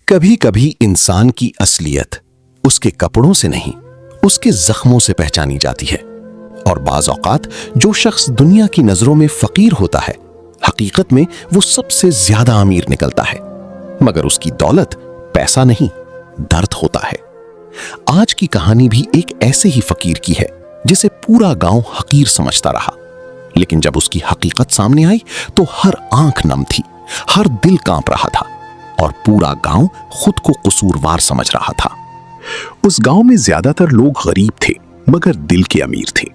कभी कभी इंसान की असलियत उसके कपड़ों से नहीं, उसके जख्मों से पहचानी जाती है। और बाज़ औक़ात जो शख्स दुनिया की नजरों में फकीर होता है, हकीकत में वो सबसे ज्यादा अमीर निकलता है। मगर उसकी दौलत पैसा नहीं, दर्द होता है। आज की कहानी भी एक ऐसे ही फकीर की है जिसे पूरा गांव हकीर समझता रहा। लेकिन जब उसकी हकीकत सामने आई तो हर आंख नम थी, हर दिल कांप रहा था और पूरा गांव खुद को कसूरवार समझ रहा था। उस गांव में ज्यादातर लोग गरीब थे मगर दिल के अमीर थे।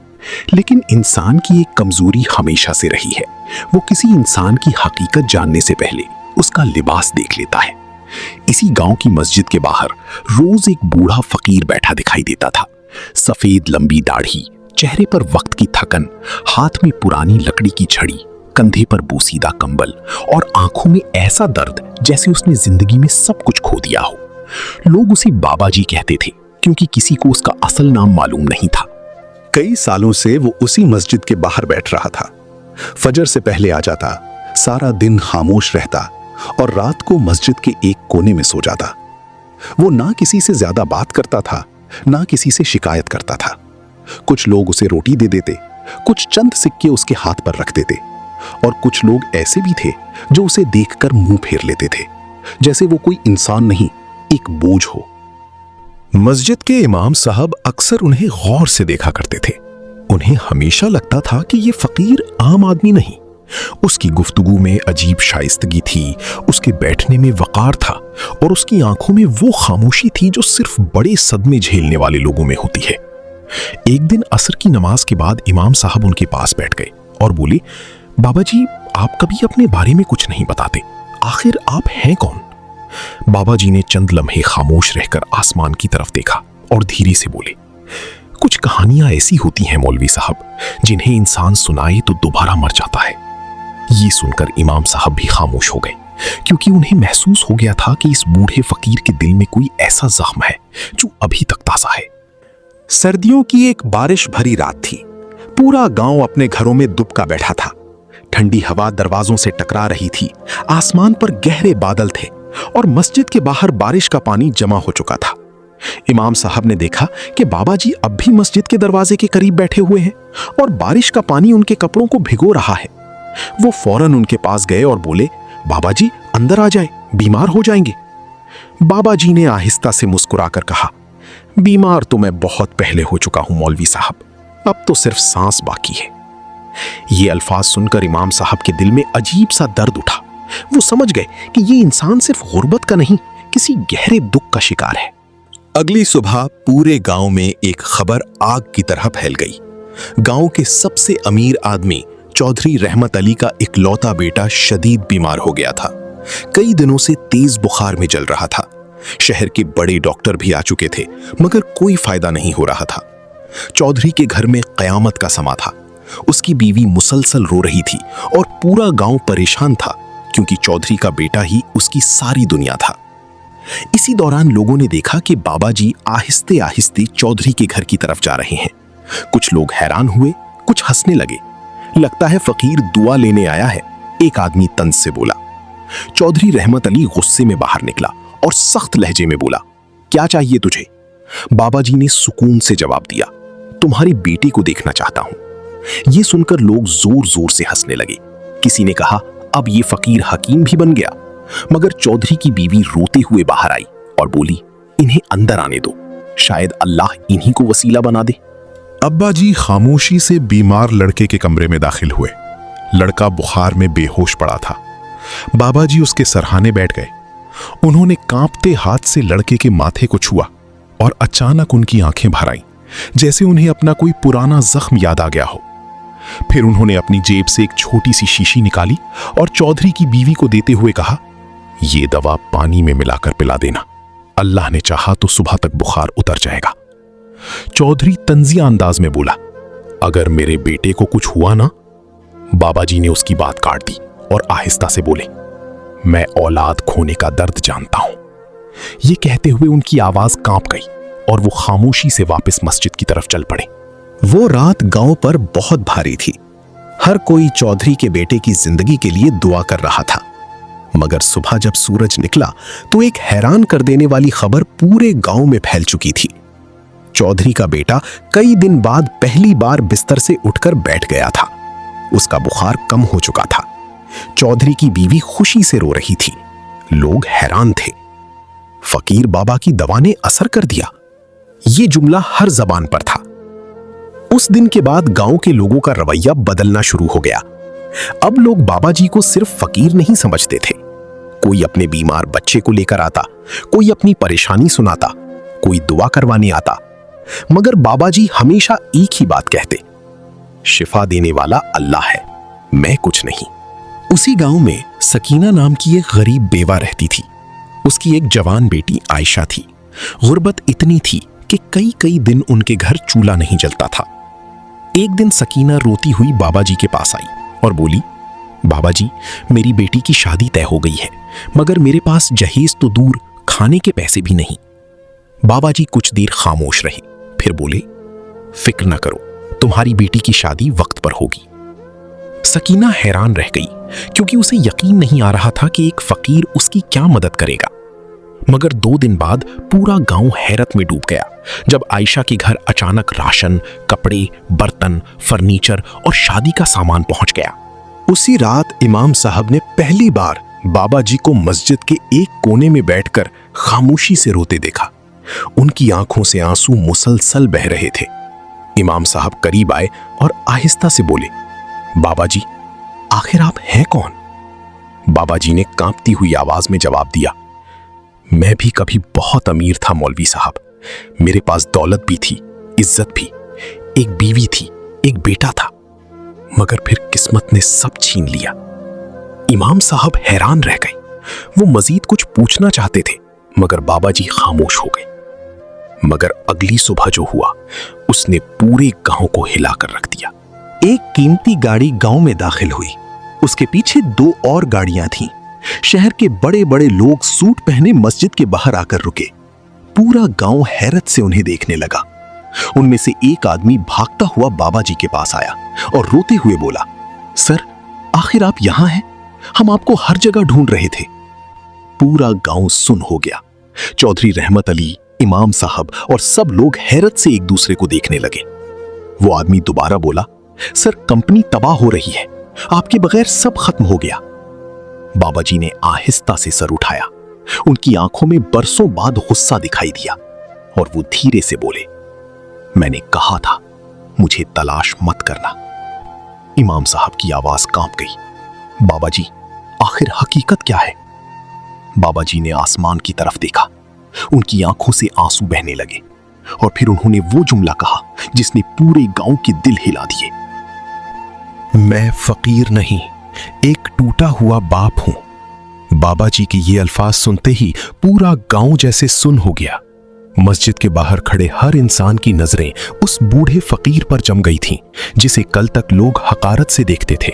लेकिन इंसान की एक कमजोरी हमेशा से रही है, वो किसी इंसान की हकीकत जानने से पहले उसका लिबास देख लेता है। इसी गांव की मस्जिद के बाहर रोज एक बूढ़ा फकीर बैठा दिखाई देता था। सफेद लंबी दाढ़ी, चेहरे पर वक्त की थकन, हाथ में पुरानी लकड़ी की छड़ी, कंधे पर बोसीदा कंबल और आंखों में ऐसा दर्द जैसे उसने जिंदगी में सब कुछ खो दिया हो। लोग उसे बाबा जी कहते थे क्योंकि किसी को उसका असल नाम मालूम नहीं था। कई सालों से वो उसी मस्जिद के बाहर बैठ रहा था। फजर से पहले आ जाता, सारा दिन खामोश रहता और रात को मस्जिद के एक कोने में सो जाता। वो ना किसी से ज्यादा बात करता था, ना किसी से शिकायत करता था। कुछ लोग उसे रोटी दे देते, कुछ चंद सिक्के उसके हाथ पर रख देते और कुछ लोग ऐसे भी थे जो उसे देखकर मुंह फेर लेते थे, जैसे वो कोई इंसान नहीं, एक बोझ हो। मस्जिद के इमाम साहब अक्सर उन्हें गौर से देखा करते थे। उन्हें हमेशा लगता था कि ये फकीर आम आदमी नहीं। उसकी गुफ्तगू में अजीब शाइस्तगी थी, उसके बैठने में वकार था और उसकी आंखों में वो खामोशी थी जो सिर्फ बड़े सदमे झेलने वाले लोगों में होती है। एक दिन असर की नमाज के बाद इमाम साहब उनके पास बैठ गए और बोले, बाबा जी, आप कभी अपने बारे में कुछ नहीं बताते, आखिर आप हैं कौन? बाबा जी ने चंद लम्हे खामोश रहकर आसमान की तरफ देखा और धीरे से बोले, कुछ कहानियां ऐसी होती हैं मौलवी साहब, जिन्हें इंसान सुनाए तो दोबारा मर जाता है। ये सुनकर इमाम साहब भी खामोश हो गए क्योंकि उन्हें महसूस हो गया था कि इस बूढ़े फकीर के दिल में कोई ऐसा जख्म है जो अभी तक ताजा है। सर्दियों की एक बारिश भरी रात थी। पूरा गांव अपने घरों में दुबका बैठा था। ठंडी हवा दरवाजों से टकरा रही थी, आसमान पर गहरे बादल थे और मस्जिद के बाहर बारिश का पानी जमा हो चुका था। इमाम साहब ने देखा कि बाबा जी अब भी मस्जिद के दरवाजे के करीब बैठे हुए हैं और बारिश का पानी उनके कपड़ों को भिगो रहा है। वो फौरन उनके पास गए और बोले, बाबा जी अंदर आ जाए, बीमार हो जाएंगे। बाबा जी ने आहिस्ता से मुस्कुराकर कहा, बीमार तो मैं बहुत पहले हो चुका हूं मौलवी साहब, अब तो सिर्फ सांस बाकी है। ये अल्फाज सुनकर इमाम साहब के दिल में अजीब सा दर्द उठा। वो समझ गए कि ये इंसान सिर्फ गुर्बत का नहीं, किसी गहरे दुख का शिकार है। अगली सुबह पूरे गांव में एक खबर आग की तरह फैल गई। गांव के सबसे अमीर आदमी चौधरी रहमत अली का इकलौता बेटा शदीद बीमार हो गया था। कई दिनों से तेज बुखार में जल रहा था। शहर के बड़े डॉक्टर भी आ चुके थे मगर कोई फायदा नहीं हो रहा था। चौधरी के घर में कयामत का समा था। उसकी बीवी मुसलसल रो रही थी और पूरा गांव परेशान था क्योंकि चौधरी का बेटा ही उसकी सारी दुनिया था। इसी दौरान लोगों ने देखा कि बाबा जी आहिस्ते आहिस्ते चौधरी के घर की तरफ जा रहे हैं। कुछ लोग हैरान हुए, कुछ हंसने लगे। लगता है फकीर दुआ लेने आया है, एक आदमी तंज से बोला। चौधरी रहमत अली गुस्से में बाहर निकला और सख्त लहजे में बोला, क्या चाहिए तुझे? बाबा जी ने सुकून से जवाब दिया, तुम्हारी बेटी को देखना चाहता हूं। यह सुनकर लोग जोर जोर से हंसने लगे। किसी ने कहा, अब ये फकीर हकीम भी बन गया। मगर चौधरी की बीवी रोते हुए बाहर आई और बोली, इन्हें अंदर आने दो, शायद अल्लाह इन्हीं को वसीला बना दे। अब्बा जी खामोशी से बीमार लड़के के कमरे में दाखिल हुए। लड़का बुखार में बेहोश पड़ा था। बाबा जी उसके सरहाने बैठ गए। उन्होंने कांपते हाथ से लड़के के माथे को छुआ और अचानक उनकी आंखें भर आईं, जैसे उन्हें अपना कोई पुराना जख्म याद आ गया हो। फिर उन्होंने अपनी जेब से एक छोटी सी शीशी निकाली और चौधरी की बीवी को देते हुए कहा, ये दवा पानी में मिलाकर पिला देना, अल्लाह ने चाहा तो सुबह तक बुखार उतर जाएगा। चौधरी तंजिया अंदाज में बोला, अगर मेरे बेटे को कुछ हुआ ना? बाबा जी ने उसकी बात काट दी और आहिस्ता से बोले, मैं औलाद खोने का दर्द जानता हूं। यह कहते हुए उनकी आवाज कांप गई और वो खामोशी से वापस मस्जिद की तरफ चल पड़े। वो रात गांव पर बहुत भारी थी। हर कोई चौधरी के बेटे की जिंदगी के लिए दुआ कर रहा था। मगर सुबह जब सूरज निकला तो एक हैरान कर देने वाली खबर पूरे गांव में फैल चुकी थी। चौधरी का बेटा कई दिन बाद पहली बार बिस्तर से उठकर बैठ गया था। उसका बुखार कम हो चुका था। चौधरी की बीवी खुशी से रो रही थी। लोग हैरान थे। फकीर बाबा की दवा ने असर कर दिया। यह जुमला हर जबान पर था। उस दिन के बाद गांव के लोगों का रवैया बदलना शुरू हो गया। अब लोग बाबा जी को सिर्फ फकीर नहीं समझते थे। कोई अपने बीमार बच्चे को लेकर आता, कोई अपनी परेशानी सुनाता, कोई दुआ करवाने आता, मगर बाबा जी हमेशा एक ही बात कहते, शिफा देने वाला अल्लाह है, मैं कुछ नहीं। उसी गांव में सकीना नाम की एक गरीब बेवा रहती थी। उसकी एक जवान बेटी आयशा थी। गुर्बत इतनी थी कि कई कई दिन उनके घर चूल्हा नहीं जलता था। एक दिन सकीना रोती हुई बाबा जी के पास आई और बोली, बाबा जी, मेरी बेटी की शादी तय हो गई है, मगर मेरे पास जहेज तो दूर, खाने के पैसे भी नहीं। बाबा जी कुछ देर खामोश रहे, फिर बोले, फिक्र न करो, तुम्हारी बेटी की शादी वक्त पर होगी। सकीना हैरान रह गई, क्योंकि उसे यकीन नहीं आ रहा था कि एक फकीर उसकी क्या मदद करेगा। मगर 2 दिन बाद पूरा गांव हैरत में डूब गया जब आयशा के घर अचानक राशन, कपड़े, बर्तन, फर्नीचर और शादी का सामान पहुंच गया। उसी रात इमाम साहब ने पहली बार बाबा जी को मस्जिद के एक कोने में बैठकर खामोशी से रोते देखा। उनकी आंखों से आंसू मुसलसल बह रहे थे। इमाम साहब करीब आए और आहिस्ता से बोले, बाबा जी, आखिर आप हैं कौन? बाबा जी ने कांपती हुई आवाज में जवाब दिया, मैं भी कभी बहुत अमीर था मौलवी साहब। मेरे पास दौलत भी थी, इज्जत भी, एक बीवी थी, एक बेटा था, मगर फिर किस्मत ने सब छीन लिया। इमाम साहब हैरान रह गए। वो मजीद कुछ पूछना चाहते थे, मगर बाबा जी खामोश हो गए। मगर अगली सुबह जो हुआ, उसने पूरे गांव को हिलाकर रख दिया। एक कीमती गाड़ी गांव में दाखिल हुई। उसके पीछे 2 और गाड़ियां थीं। शहर के बड़े बड़े लोग सूट पहने मस्जिद के बाहर आकर रुके। पूरा गांव हैरत से उन्हें देखने लगा। उनमें से एक आदमी भागता हुआ बाबा जी के पास आया और रोते हुए बोला, सर, आखिर आप यहां हैं? हम आपको हर जगह ढूंढ रहे थे। पूरा गांव सुन हो गया। चौधरी रहमत अली, इमाम साहब और सब लोग हैरत से एक दूसरे को देखने लगे। वो आदमी दोबारा बोला, सर, कंपनी तबाह हो रही है, आपके बगैर सब खत्म हो गया। बाबा जी ने आहिस्ता से सर उठाया। उनकी आंखों में बरसों बाद गुस्सा दिखाई दिया और वो धीरे से बोले, मैंने कहा था, मुझे तलाश मत करना। इमाम साहब की आवाज कांप गई। बाबा जी, आखिर हकीकत क्या है? बाबा जी ने आसमान की तरफ देखा। उनकी आंखों से आंसू बहने लगे और फिर उन्होंने वो जुमला कहा जिसने पूरे गांव के दिल हिला दिए, मैं फकीर नहीं, एक टूटा हुआ बाप हूं। बाबा जी के ये अल्फाज सुनते ही पूरा गांव जैसे सुन हो गया। मस्जिद के बाहर खड़े हर इंसान की नजरें उस बूढ़े फकीर पर जम गई थीं, जिसे कल तक लोग हकारत से देखते थे।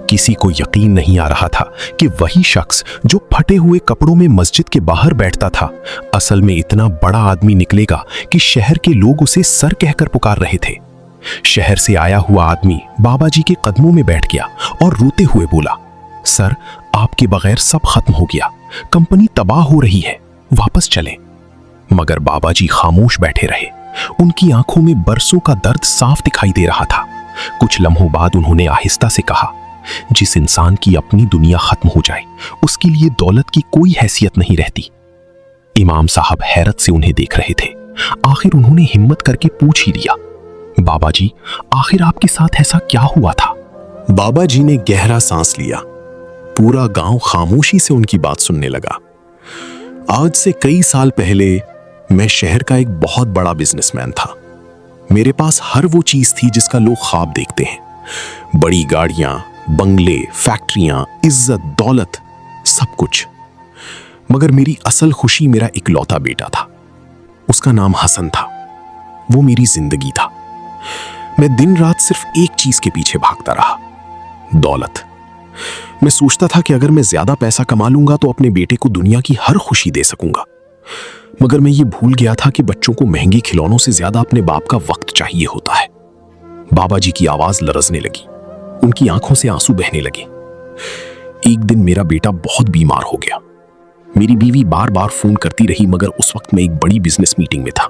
किसी को यकीन नहीं आ रहा था कि वही शख्स जो फटे हुए कपड़ों में मस्जिद के बाहर बैठता था, असल में इतना बड़ा आदमी निकलेगा कि शहर के लोग उसे सर कहकर पुकार रहे थे। शहर से आया हुआ आदमी बाबा जी के कदमों में बैठ गया और रोते हुए बोला, सर, आपके बगैर सब खत्म हो गया, कंपनी तबाह हो रही है, वापस चलें। मगर बाबा जी खामोश बैठे रहे। उनकी आंखों में बरसों का दर्द साफ दिखाई दे रहा था। कुछ लम्हों बाद उन्होंने आहिस्ता से कहा, जिस इंसान की अपनी दुनिया खत्म हो जाए, उसके लिए दौलत की कोई हैसियत नहीं रहती। इमाम साहब हैरत से उन्हें देख रहे थे। आखिर उन्होंने हिम्मत करके पूछ ही लिया, बाबा जी, आखिर आपके साथ ऐसा क्या हुआ था? बाबा जी ने गहरा सांस लिया। पूरा गांव खामोशी से उनकी बात सुनने लगा। आज से कई साल पहले मैं शहर का एक बहुत बड़ा बिजनेसमैन था। मेरे पास हर वो चीज थी जिसका लोग ख्वाब देखते हैं, बड़ी गाड़ियां, बंगले, फैक्ट्रियां, इज्जत, दौलत, सब कुछ। मगर मेरी असल खुशी मेरा इकलौता बेटा था। उसका नाम हसन था। वो मेरी जिंदगी था। मैं दिन रात सिर्फ एक चीज के पीछे भागता रहा, दौलत। मैं सोचता था कि अगर मैं ज्यादा पैसा कमा लूंगा तो अपने बेटे को दुनिया की हर खुशी दे सकूंगा। मगर मैं ये भूल गया था कि बच्चों को महंगे खिलौनों से ज्यादा अपने बाप का वक्त चाहिए होता है। बाबा जी की आवाज लरजने लगी। उनकी आंखों से आंसू बहने लगे। एक दिन मेरा बेटा बहुत बीमार हो गया। मेरी बीवी बार बार फोन करती रही, मगर उस वक्त मैं एक बड़ी बिजनेस मीटिंग में था।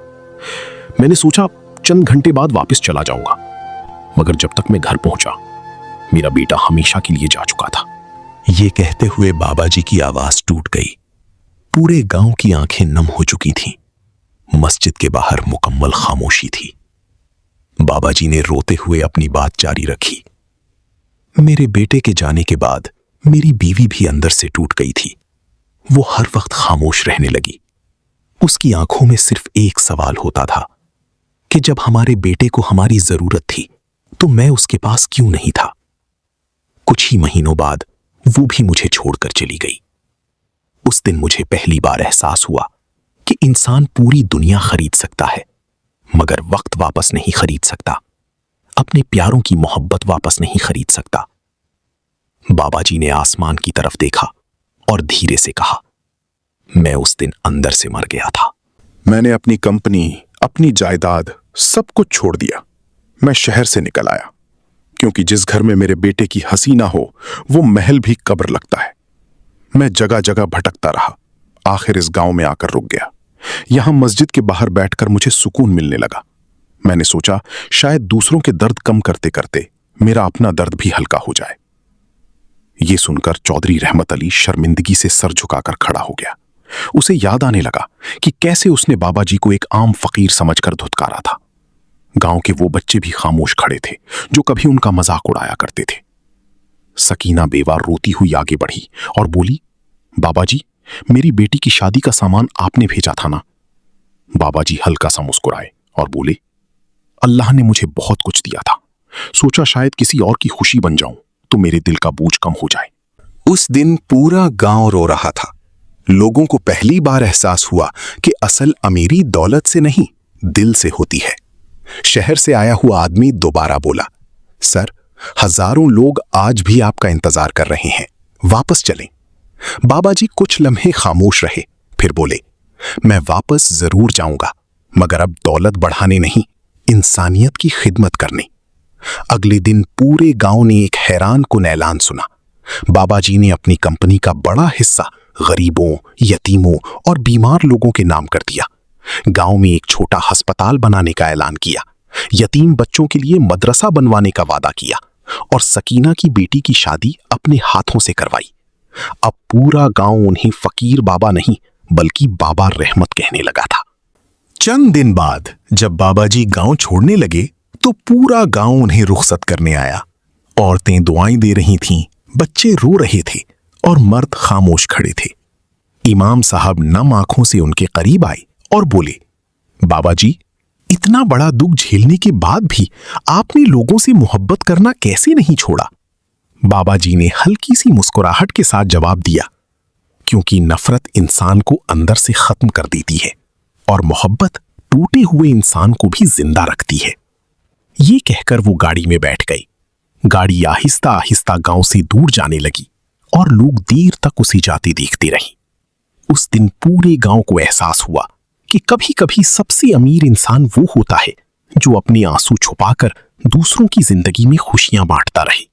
मैंने सोचा चंद घंटे बाद वापस चला जाऊंगा, मगर जब तक मैं घर पहुंचा मेरा बेटा हमेशा के लिए जा चुका था। ये कहते हुए बाबा जी की आवाज टूट गई। पूरे गांव की आंखें नम हो चुकी थीं। मस्जिद के बाहर मुकम्मल खामोशी थी। बाबा जी ने रोते हुए अपनी बात जारी रखी। मेरे बेटे के जाने के बाद मेरी बीवी भी अंदर से टूट गई थी। वो हर वक्त खामोश रहने लगी। उसकी आंखों में सिर्फ एक सवाल होता था कि जब हमारे बेटे को हमारी जरूरत थी तो मैं उसके पास क्यों नहीं था। कुछ ही महीनों बाद वो भी मुझे छोड़कर चली गई। उस दिन मुझे पहली बार एहसास हुआ कि इंसान पूरी दुनिया खरीद सकता है, मगर वक्त वापस नहीं खरीद सकता, अपने प्यारों की मोहब्बत वापस नहीं खरीद सकता। बाबा जी ने आसमान की तरफ देखा और धीरे से कहा, मैं उस दिन अंदर से मर गया था। मैंने अपनी कंपनी, अपनी जायदाद सब कुछ छोड़ दिया। मैं शहर से निकल आया, क्योंकि जिस घर में मेरे बेटे की हंसी ना हो वो महल भी कब्र लगता है। मैं जगह जगह भटकता रहा, आखिर इस गांव में आकर रुक गया। यहां मस्जिद के बाहर बैठकर मुझे सुकून मिलने लगा। मैंने सोचा शायद दूसरों के दर्द कम करते करते मेरा अपना दर्द भी हल्का हो जाए। ये सुनकर चौधरी रहमत अली शर्मिंदगी से सर झुकाकर खड़ा हो गया। उसे याद आने लगा कि कैसे उसने बाबा जी को एक आम फकीर समझकर धुतकारा था। गांव के वो बच्चे भी खामोश खड़े थे जो कभी उनका मजाक उड़ाया करते थे। सकीना बेवा रोती हुई आगे बढ़ी और बोली, बाबा जी, मेरी बेटी की शादी का सामान आपने भेजा था ना? बाबा जी हल्का सा मुस्कुराए और बोले, अल्लाह ने मुझे बहुत कुछ दिया था, सोचा शायद किसी और की खुशी बन जाऊं तो मेरे दिल का बोझ कम हो जाए। उस दिन पूरा गांव रो रहा था। लोगों को पहली बार एहसास हुआ कि असल अमीरी दौलत से नहीं, दिल से होती है। शहर से आया हुआ आदमी दोबारा बोला, सर, हजारों लोग आज भी आपका इंतजार कर रहे हैं, वापस चलें। बाबा जी कुछ लम्हे खामोश रहे, फिर बोले, मैं वापस जरूर जाऊंगा, मगर अब दौलत बढ़ाने नहीं, इंसानियत की खिदमत करने। अगले दिन पूरे गांव ने एक हैरान कुन ऐलान सुना। बाबा जी ने अपनी कंपनी का बड़ा हिस्सा गरीबों, यतीमों और बीमार लोगों के नाम कर दिया। गांव में एक छोटा अस्पताल बनाने का ऐलान किया, यतीम बच्चों के लिए मदरसा बनवाने का वादा किया और सकीना की बेटी की शादी अपने हाथों से करवाई। अब पूरा गांव उन्हें फकीर बाबा नहीं बल्कि बाबा रहमत कहने लगा था। चंद दिन बाद जब बाबा जी गांव छोड़ने लगे तो पूरा गांव उन्हें रुखसत करने आया। औरतें दुआएं दे रही थीं, बच्चे रो रहे थे और मर्द खामोश खड़े थे। इमाम साहब नम आंखों से उनके करीब आए और बोले, बाबा जी, इतना बड़ा दुख झेलने के बाद भी आपने लोगों से मोहब्बत करना कैसे नहीं छोड़ा? बाबा जी ने हल्की सी मुस्कुराहट के साथ जवाब दिया, क्योंकि नफरत इंसान को अंदर से खत्म कर देती है और मोहब्बत टूटे हुए इंसान को भी जिंदा रखती है। ये कहकर वो गाड़ी में बैठ गई। गाड़ी आहिस्ता आहिस्ता गांव से दूर जाने लगी और लोग देर तक उसे जाते देखते रहे। उस दिन पूरे गांव को एहसास हुआ कि कभी कभी सबसे अमीर इंसान वो होता है जो अपने आंसू छुपाकर दूसरों की जिंदगी में खुशियां बांटता रहे।